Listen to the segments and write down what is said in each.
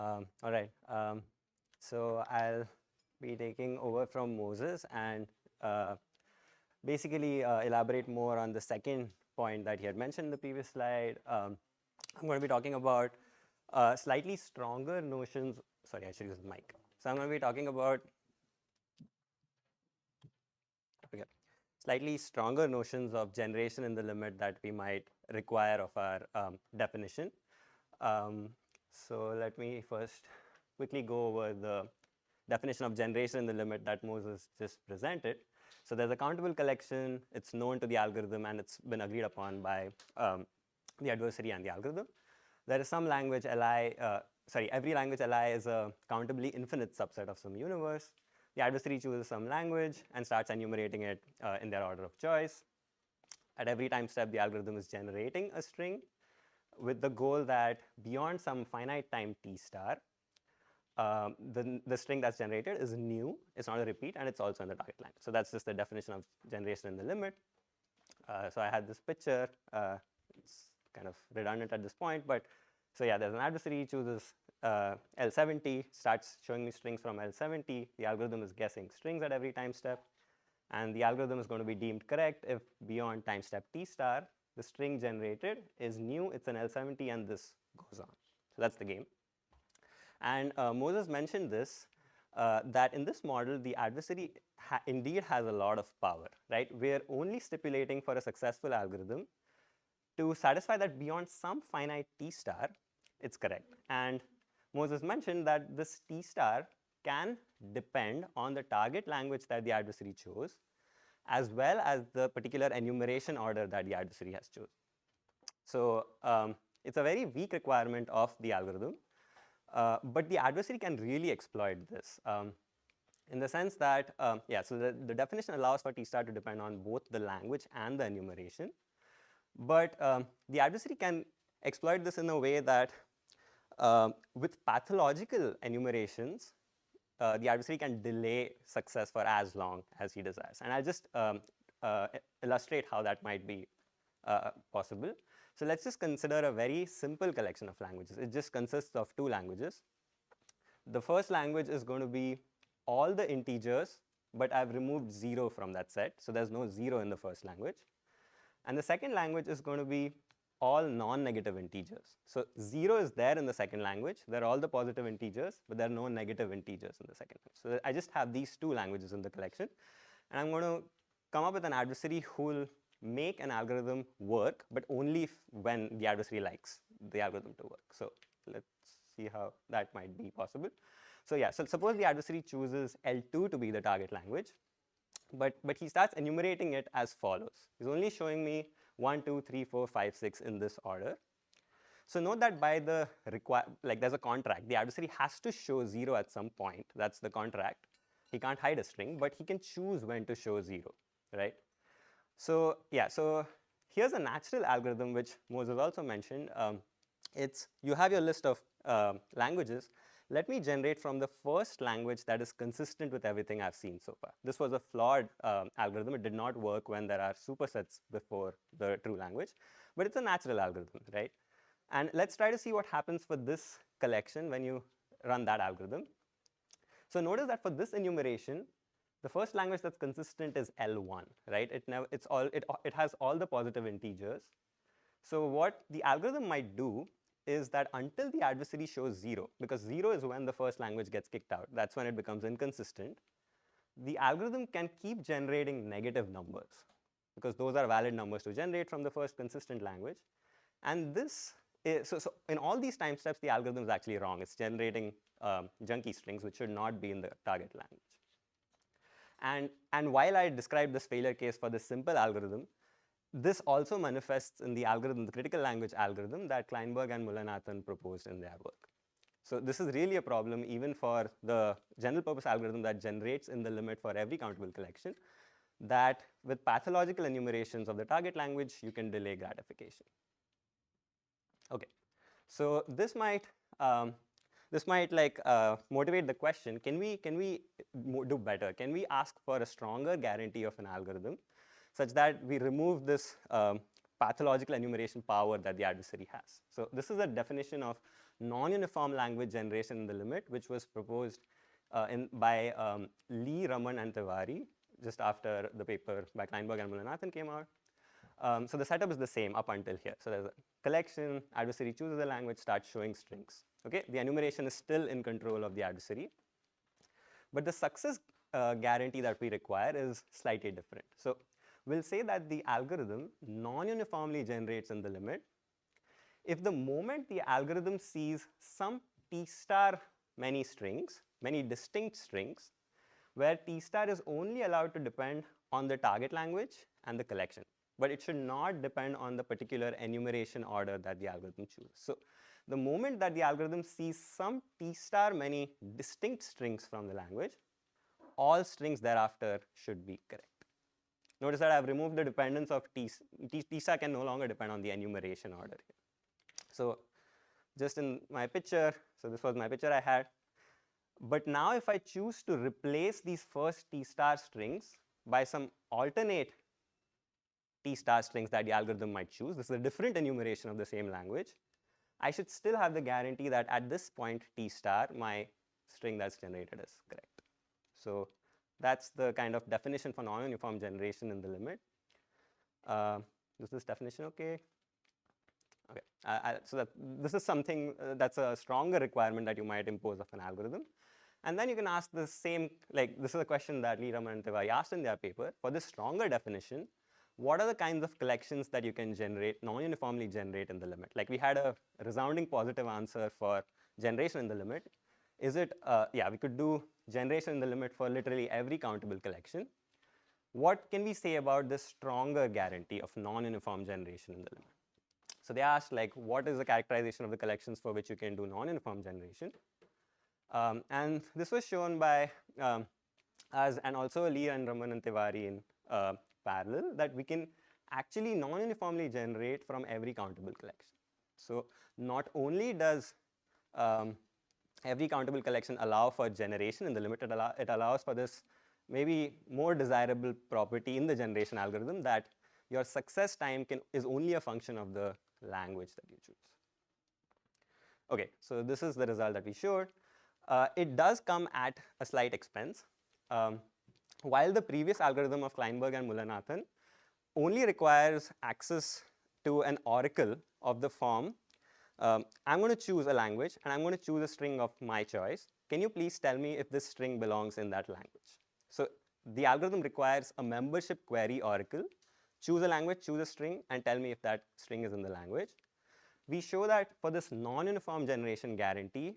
All right. So I'll be taking over from Moses and basically elaborate more on the second point that he had mentioned in the previous slide. I'm going to be talking about slightly stronger notions. Sorry, I should use the mic. So I'm going to be talking about slightly stronger notions of generation in the limit that we might require of our definition. So let me first quickly go over the definition of generation in the limit that Moses just presented. So there's a countable collection, it's known to the algorithm, and it's been agreed upon by the adversary and the algorithm. There is some language Li, every language Li is a countably infinite subset of some universe. The adversary chooses some language and starts enumerating it in their order of choice. At every time step, the algorithm is generating a string with the goal that beyond some finite time t star, the string that's generated is new, it's not a repeat, and it's also in the target line. So that's just the definition of generation in the limit. So I had this picture. It's kind of redundant at this point, but so yeah, there's an adversary, chooses L70, starts showing me strings from L70. The algorithm is guessing strings at every time step, and the algorithm is going to be deemed correct if beyond time step t star, the string generated is new, it's an L70, and this goes on. So that's the game. And Moses mentioned this, that in this model, the adversary indeed has a lot of power, right? We're only stipulating for a successful algorithm to satisfy that beyond some finite t star, it's correct. And Moses mentioned that this t star can depend on the target language that the adversary chose, as well as the particular enumeration order that the adversary has chosen. So it's a very weak requirement of the algorithm, but the adversary can really exploit this in the sense that, so the definition allows for t star to depend on both the language and the enumeration. But the adversary can exploit this in a way that with pathological enumerations, the adversary can delay success for as long as he desires. And I'll just illustrate how that might be possible. So let's just consider a very simple collection of languages. It just consists of two languages. The first language is going to be all the integers, but I've removed 0 from that set. So there's no 0 in the first language. And the second language is going to be all non-negative integers. So 0 is there in the second language. There are all the positive integers, but there are no negative integers in the second language. So I just have these two languages in the collection. And I'm going to come up with an adversary who will make an algorithm work, but only when the adversary likes the algorithm to work. So let's see how that might be possible. So yeah, so suppose the adversary chooses L2 to be the target language, but he starts enumerating it as follows. He's only showing me 1, 2, 3, 4, 5, 6 in this order. So note that by the there's a contract. The adversary has to show 0 at some point. That's the contract. He can't hide a string, but he can choose when to show 0, right? So yeah, so here's a natural algorithm which Moses also mentioned. It's you have your list of languages. Let me generate from the first language that is consistent with everything I've seen so far. This was a flawed algorithm. It did not work when there are supersets before the true language, but it's a natural algorithm, right? And let's try to see what happens for this collection when you run that algorithm. So notice that for this enumeration, the first language that's consistent is L1, right? It has all the positive integers. So what the algorithm might do is that until the adversary shows 0, because 0 is when the first language gets kicked out, that's when it becomes inconsistent, the algorithm can keep generating negative numbers, because those are valid numbers to generate from the first consistent language. And this is, so in all these time steps, the algorithm is actually wrong. It's generating junky strings, which should not be in the target language. And while I described this failure case for this simple algorithm, this also manifests in the algorithm, the critical language algorithm that Kleinberg and Mullainathan proposed in their work. So this is really a problem even for the general purpose algorithm that generates in the limit for every countable collection, that with pathological enumerations of the target language, you can delay gratification. Okay, so this might motivate the question, can we do better? Can we ask for a stronger guarantee of an algorithm such that we remove this pathological enumeration power that the adversary has. So this is a definition of non-uniform language generation in the limit, which was proposed by Lee, Raman, and Tiwari just after the paper by Kleinberg and Mulanathan came out. So the setup is the same up until here. So there's a collection, adversary chooses a language, starts showing strings. Okay, the enumeration is still in control of the adversary, but the success guarantee that we require is slightly different. So we'll say that the algorithm non-uniformly generates in the limit if the moment the algorithm sees some t star many strings, many distinct strings, where t star is only allowed to depend on the target language and the collection, but it should not depend on the particular enumeration order that the algorithm chooses. So the moment that the algorithm sees some t star many distinct strings from the language, all strings thereafter should be correct. Notice that I've removed the dependence of t star can no longer depend on the enumeration order here. So just in my picture, so this was my picture I had. But now if I choose to replace these first t star strings by some alternate t star strings that the algorithm might choose, this is a different enumeration of the same language, I should still have the guarantee that at this point t star, my string that's generated is correct. So that's the kind of definition for non-uniform generation in the limit. Is this definition okay? Okay, so this is something that's a stronger requirement that you might impose of an algorithm. And then you can ask the same, like this is a question that Lee, Raman, and Tiwari asked in their paper. For this stronger definition, what are the kinds of collections that you can generate, non-uniformly generate in the limit? Like we had a resounding positive answer for generation in the limit. Is it, yeah, we could do generation in the limit for literally every countable collection. What can we say about this stronger guarantee of non-uniform generation in the limit? So they asked, like, what is the characterization of the collections for which you can do non-uniform generation? And this was shown by us and also Lee and Raman and Tiwari in parallel, that we can actually non-uniformly generate from every countable collection. So not only does every countable collection allow for generation in the limit, it allows for this maybe more desirable property in the generation algorithm that your success time is only a function of the language that you choose. Okay, so this is the result that we showed. It does come at a slight expense. While the previous algorithm of Kleinberg and Mulanathan only requires access to an oracle of the form, I'm going to choose a language and I'm going to choose a string of my choice. Can you please tell me if this string belongs in that language? So the algorithm requires a membership query oracle. Choose a language, choose a string, and tell me if that string is in the language. We show that for this non-uniform generation guarantee,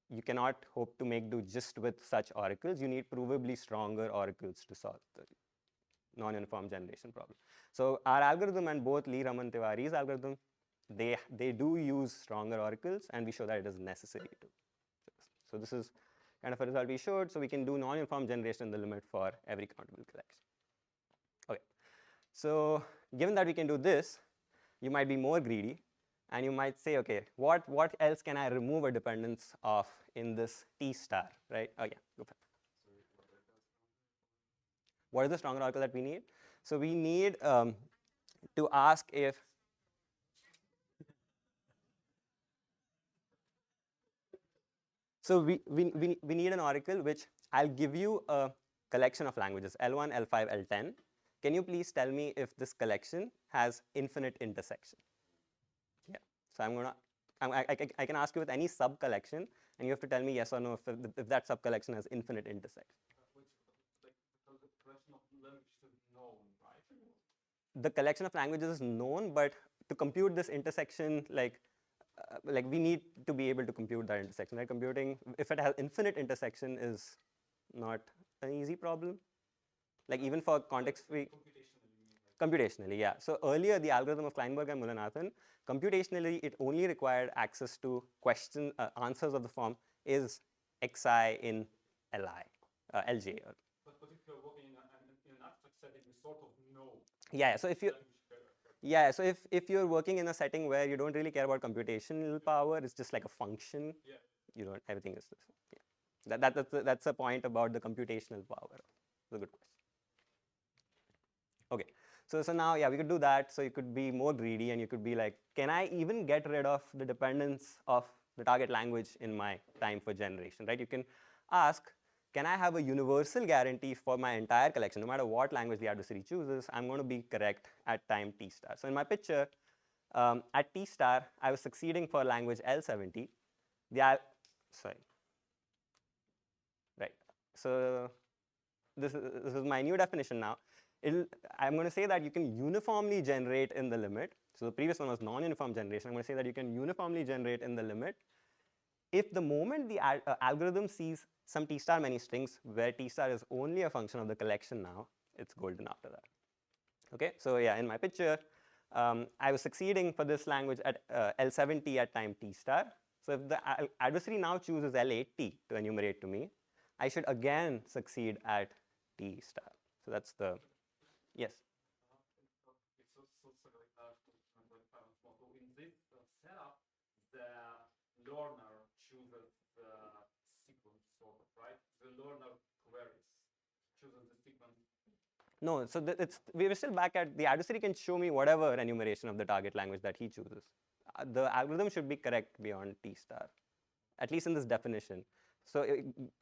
you cannot hope to make do just with such oracles. You need provably stronger oracles to solve the non-uniform generation problem. So our algorithm and both Lee, Raman, Tiwari's algorithm, they do use stronger oracles, and we show that it is necessary to. So this is kind of a result we showed. So we can do non-uniform generation in the limit for every countable collection. Okay. So given that we can do this, you might be more greedy. And you might say, okay, what else can I remove a dependence of in this t star, right? Oh, yeah, go ahead. What is the stronger oracle that we need? So we need to ask if so we need an oracle which I'll give you a collection of languages, L1, L5, L10. Can you please tell me if this collection has infinite intersection? So I'm gonna, I can ask you with any sub collection, and you have to tell me yes or no if that sub collection has infinite intersection. The collection of languages is known, right? The collection of languages is known, but to compute this intersection, like we need to be able to compute that intersection. Right? Computing, if it has infinite intersection, is not an easy problem. Like even for context-free. Computationally, yeah. So earlier, the algorithm of Kleinberg and Mulanathan, computationally, it only required access to answers of the form is xi in li, lj. But if you're working in an abstract setting, you sort of know. Yeah. So if you, yeah. So if you're working in a setting where you don't really care about computational power, it's just like a function. Yeah. You don't. Everything is this. Yeah. That's a point about the computational power. It's a good question. Okay. So now, yeah, we could do that. So you could be more greedy and you could be like, can I even get rid of the dependence of the target language in my time for generation, right? You can ask, can I have a universal guarantee for my entire collection? No matter what language the adversary chooses, I'm going to be correct at time t star. So in my picture, at t star, I was succeeding for language L70. Sorry. Right. So this is my new definition now. I'm going to say that you can uniformly generate in the limit. So the previous one was non-uniform generation. I'm going to say that you can uniformly generate in the limit if the moment the algorithm sees some t star many strings where t star is only a function of the collection now, it's golden after that. Okay, so yeah, in my picture, I was succeeding for this language at L70 at time t star. So if the adversary now chooses L80 to enumerate to me, I should again succeed at t star. So that's the, yes? So in this setup, the learner chooses the sequence, sort of, right? The learner queries, chooses the sequence. No, so we were still back at the adversary can show me whatever enumeration of the target language that he chooses. The algorithm should be correct beyond t star, at least in this definition. So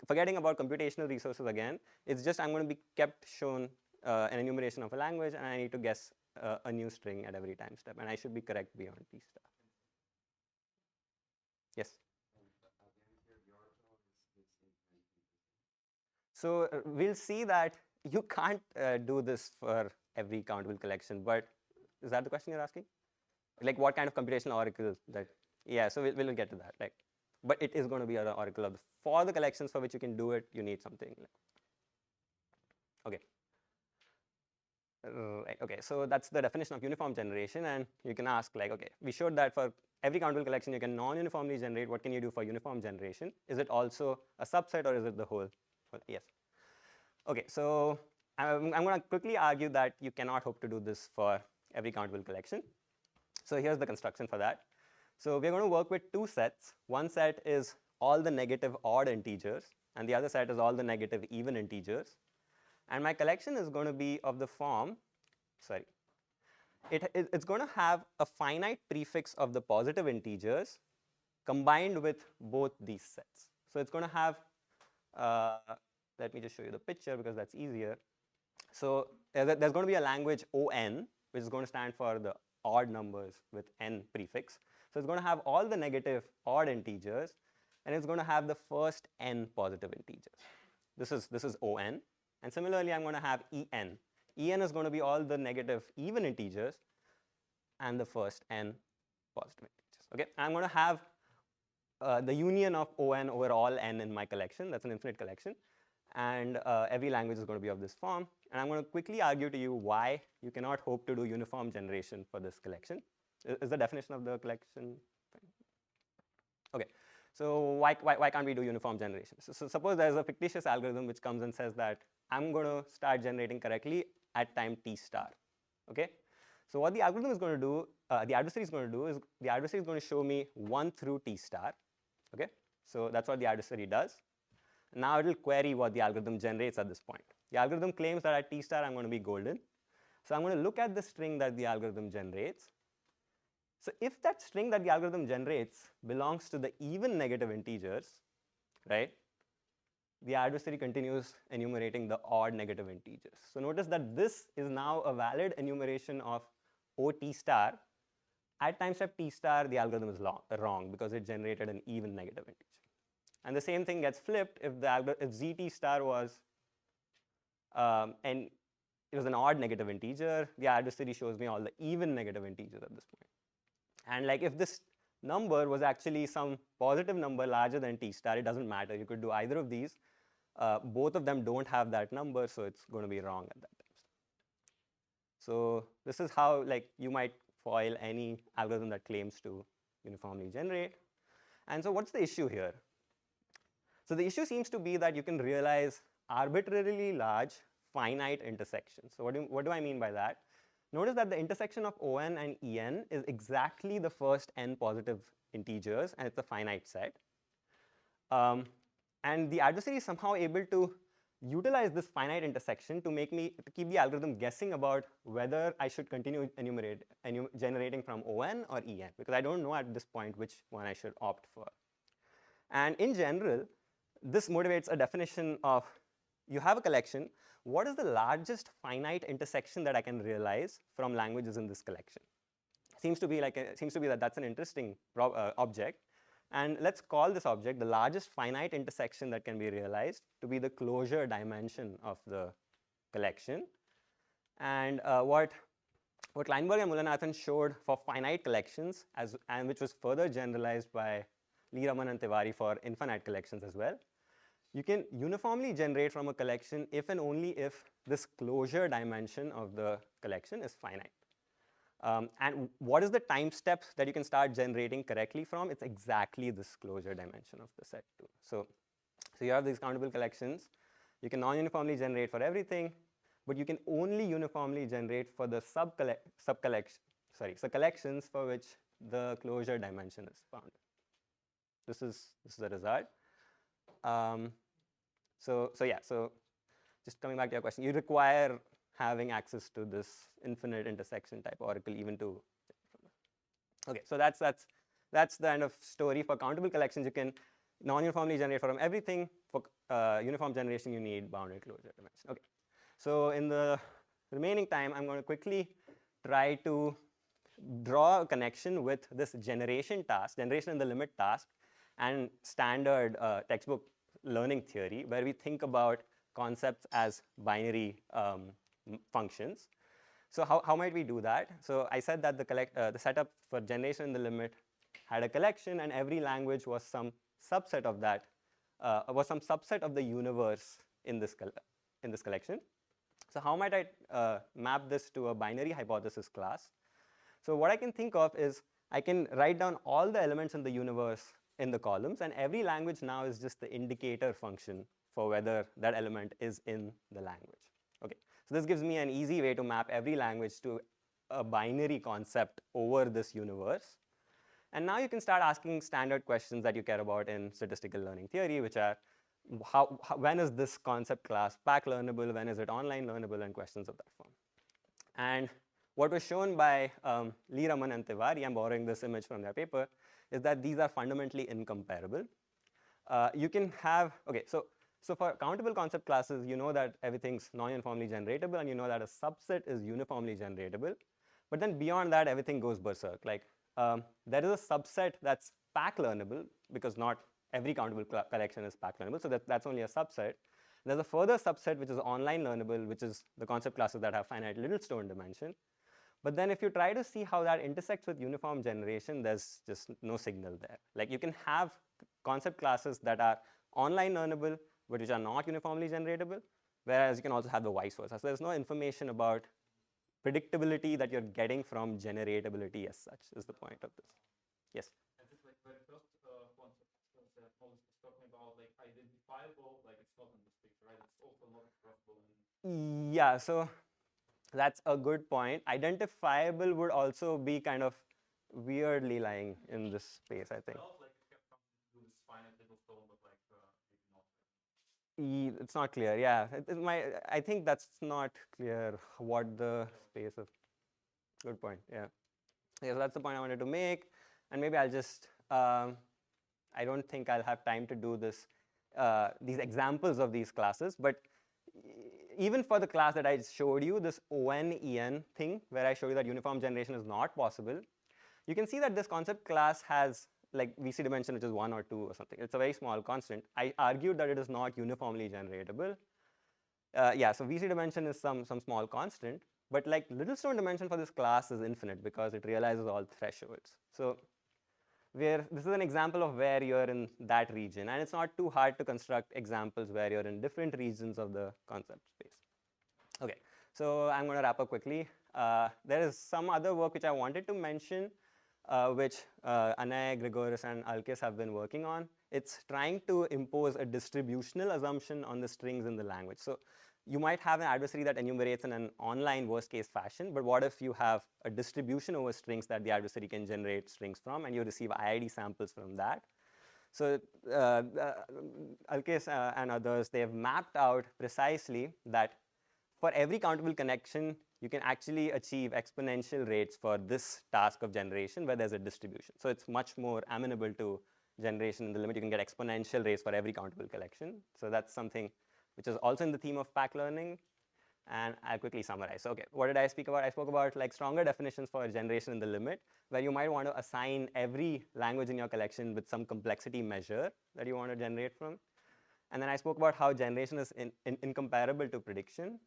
forgetting about computational resources again, it's just I'm going to be kept shown an enumeration of a language, and I need to guess a new string at every time step, and I should be correct beyond t star. Yes? So we'll see that you can't do this for every countable collection, but is that the question you're asking? Like what kind of computational oracle that? Yeah, so we'll get to that. Like, but it is going to be an oracle of for the collections for which you can do it, you need something. Okay. Right. Okay, so that's the definition of uniform generation, and you can ask like, okay, we showed that for every countable collection you can non-uniformly generate. What can you do for uniform generation? Is it also a subset or is it the whole? Well, yes. Okay, so I'm going to quickly argue that you cannot hope to do this for every countable collection. So here's the construction for that. So we're going to work with two sets. One set is all the negative odd integers, and the other set is all the negative even integers. And my collection is going to be of the form, sorry, it's going to have a finite prefix of the positive integers combined with both these sets. So it's going to have, let me just show you the picture because that's easier. So there's going to be a language ON, which is going to stand for the odd numbers with n prefix. So it's going to have all the negative odd integers, and it's going to have the first n positive integers. This is ON. And similarly, I'm going to have EN. EN is going to be all the negative even integers and the first n positive integers. Okay, I'm going to have the union of ON over all n in my collection. That's an infinite collection. And every language is going to be of this form. And I'm going to quickly argue to you why you cannot hope to do uniform generation for this collection. Is the definition of the collection? Okay. So why can't we do uniform generation? So suppose there's a fictitious algorithm which comes and says that I'm going to start generating correctly at time t star. Okay. So what the algorithm is going to do, the adversary is going to do is the adversary is going to show me 1 through t star. Okay. So that's what the adversary does. Now it will query what the algorithm generates at this point. The algorithm claims that at t star I'm going to be golden. So I'm going to look at the string that the algorithm generates. So if that string that the algorithm generates belongs to the even negative integers, right, the adversary continues enumerating the odd negative integers. So notice that this is now a valid enumeration of OT star. At time step t star, the algorithm is wrong because it generated an even negative integer. And the same thing gets flipped if zt star was and it was an odd negative integer, the adversary shows me all the even negative integers at this point. And like if this number was actually some positive number larger than t star, it doesn't matter. You could do either of these. Both of them don't have that number, so it's going to be wrong at that time. So this is how like you might foil any algorithm that claims to uniformly generate. And so what's the issue here? So the issue seems to be that you can realize arbitrarily large finite intersections. So what do I mean by that? Notice that the intersection of ON and EN is exactly the first n positive integers, and it's a finite set. And the adversary is somehow able to utilize this finite intersection to keep the algorithm guessing about whether I should continue generating from ON or EN, because I don't know at this point which one I should opt for. And in general, this motivates a definition of, you have a collection, what is the largest finite intersection that I can realize from languages in this collection? Seems to be that that's an interesting object. And let's call this object the largest finite intersection that can be realized to be the closure dimension of the collection. And what Kleinberg and Mullainathan showed for finite collections, and which was further generalized by Lee, Raman, and Tiwari for infinite collections as well, you can uniformly generate from a collection if and only if this closure dimension of the collection is finite. And what is the time step that you can start generating correctly from? It's exactly this closure dimension of the set too. So you have these countable collections. You can non-uniformly generate for everything, but you can only uniformly generate for the collections for which the closure dimension is found. This is the result. So just coming back to your question, you require having access to this infinite intersection type oracle even to. Okay, so that's the end of story. For countable collections, you can non-uniformly generate from everything. For uniform generation, you need bounded closure dimension. Okay, so in the remaining time, I'm going to quickly try to draw a connection with this generation in the limit task, and standard textbook learning theory, where we think about concepts as binary functions. So how might we do that? So I said that the setup for generation in the limit had a collection, and every language was some subset of that, was some subset of the universe in this collection. So how might I map this to a binary hypothesis class? So what I can think of is I can write down all the elements in the universe in the columns, and every language now is just the indicator function for whether that element is in the language. Okay, so this gives me an easy way to map every language to a binary concept over this universe. And now you can start asking standard questions that you care about in statistical learning theory, which are when is this concept class back learnable, when is it online learnable, and questions of that form. And what was shown by Lee, Raman, and Tiwari, I'm borrowing this image from their paper, is that these are fundamentally incomparable. You can have, okay, so for countable concept classes, you know that everything's non-uniformly generatable, and you know that a subset is uniformly generatable. But then beyond that, everything goes berserk. Like there is a subset that's pack learnable, because not every countable collection is pack learnable, so that's only a subset. There's a further subset which is online learnable, which is the concept classes that have finite Littlestone dimension. But then if you try to see how that intersects with uniform generation, there's just no signal there. Like you can have concept classes that are online learnable, but which are not uniformly generatable, whereas you can also have the vice versa. So there's no information about predictability that you're getting from generatability as such, is the point of this. Yes? And this like very first concept that Moses was talking about, like identifiable, like it's not in this picture, right? It's also not expressible in. Yeah, so that's a good point. Identifiable would also be kind of weirdly lying in this space, I think. Well, like you have something to do with finite Littlestone, but like maybe not. It's not clear, yeah. I think that's not clear what the space of. Good point, yeah. Yeah, so that's the point I wanted to make. And maybe I'll just, I don't think I'll have time to do this, these examples of these classes, but even for the class that I showed you, this ON-EN thing, where I showed you that uniform generation is not possible, you can see that this concept class has like VC dimension, which is 1 or 2 or something. It's a very small constant. I argued that it is not uniformly generatable. Yeah, so VC dimension is some small constant, but like Littlestone dimension for this class is infinite because it realizes all thresholds. So this is an example of where you're in that region, and it's not too hard to construct examples where you're in different regions of the concept space. Okay, so I'm going to wrap up quickly. There is some other work which I wanted to mention, which Anay, Grigoris, and Alkes have been working on. It's trying to impose a distributional assumption on the strings in the language. So you might have an adversary that enumerates in an online worst-case fashion, but what if you have a distribution over strings that the adversary can generate strings from, and you receive IID samples from that? So Alkes and others, they have mapped out precisely that for every countable connection, you can actually achieve exponential rates for this task of generation where there's a distribution. So it's much more amenable to generation in the limit. You can get exponential rates for every countable collection. So that's something which is also in the theme of pack learning. And I'll quickly summarize. So, okay, what did I speak about? I spoke about like stronger definitions for generation in the limit, where you might want to assign every language in your collection with some complexity measure that you want to generate from. And then I spoke about how generation is incomparable to prediction.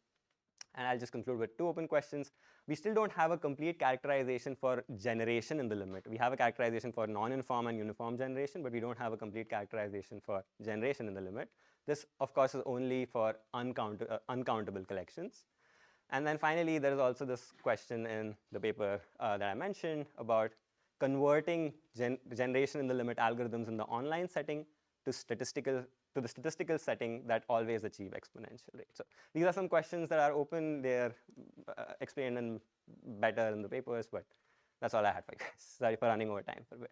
And I'll just conclude with two open questions. We still don't have a complete characterization for generation in the limit. We have a characterization for non-uniform and uniform generation, but we don't have a complete characterization for generation in the limit. This, of course, is only for uncountable collections. And then finally, there is also this question in the paper that I mentioned about converting generation in the limit algorithms in the online setting to the statistical setting that always achieve exponential rates. So these are some questions that are open. They're explained better in the papers, but that's all I had for you guys. Sorry for running over time for a bit.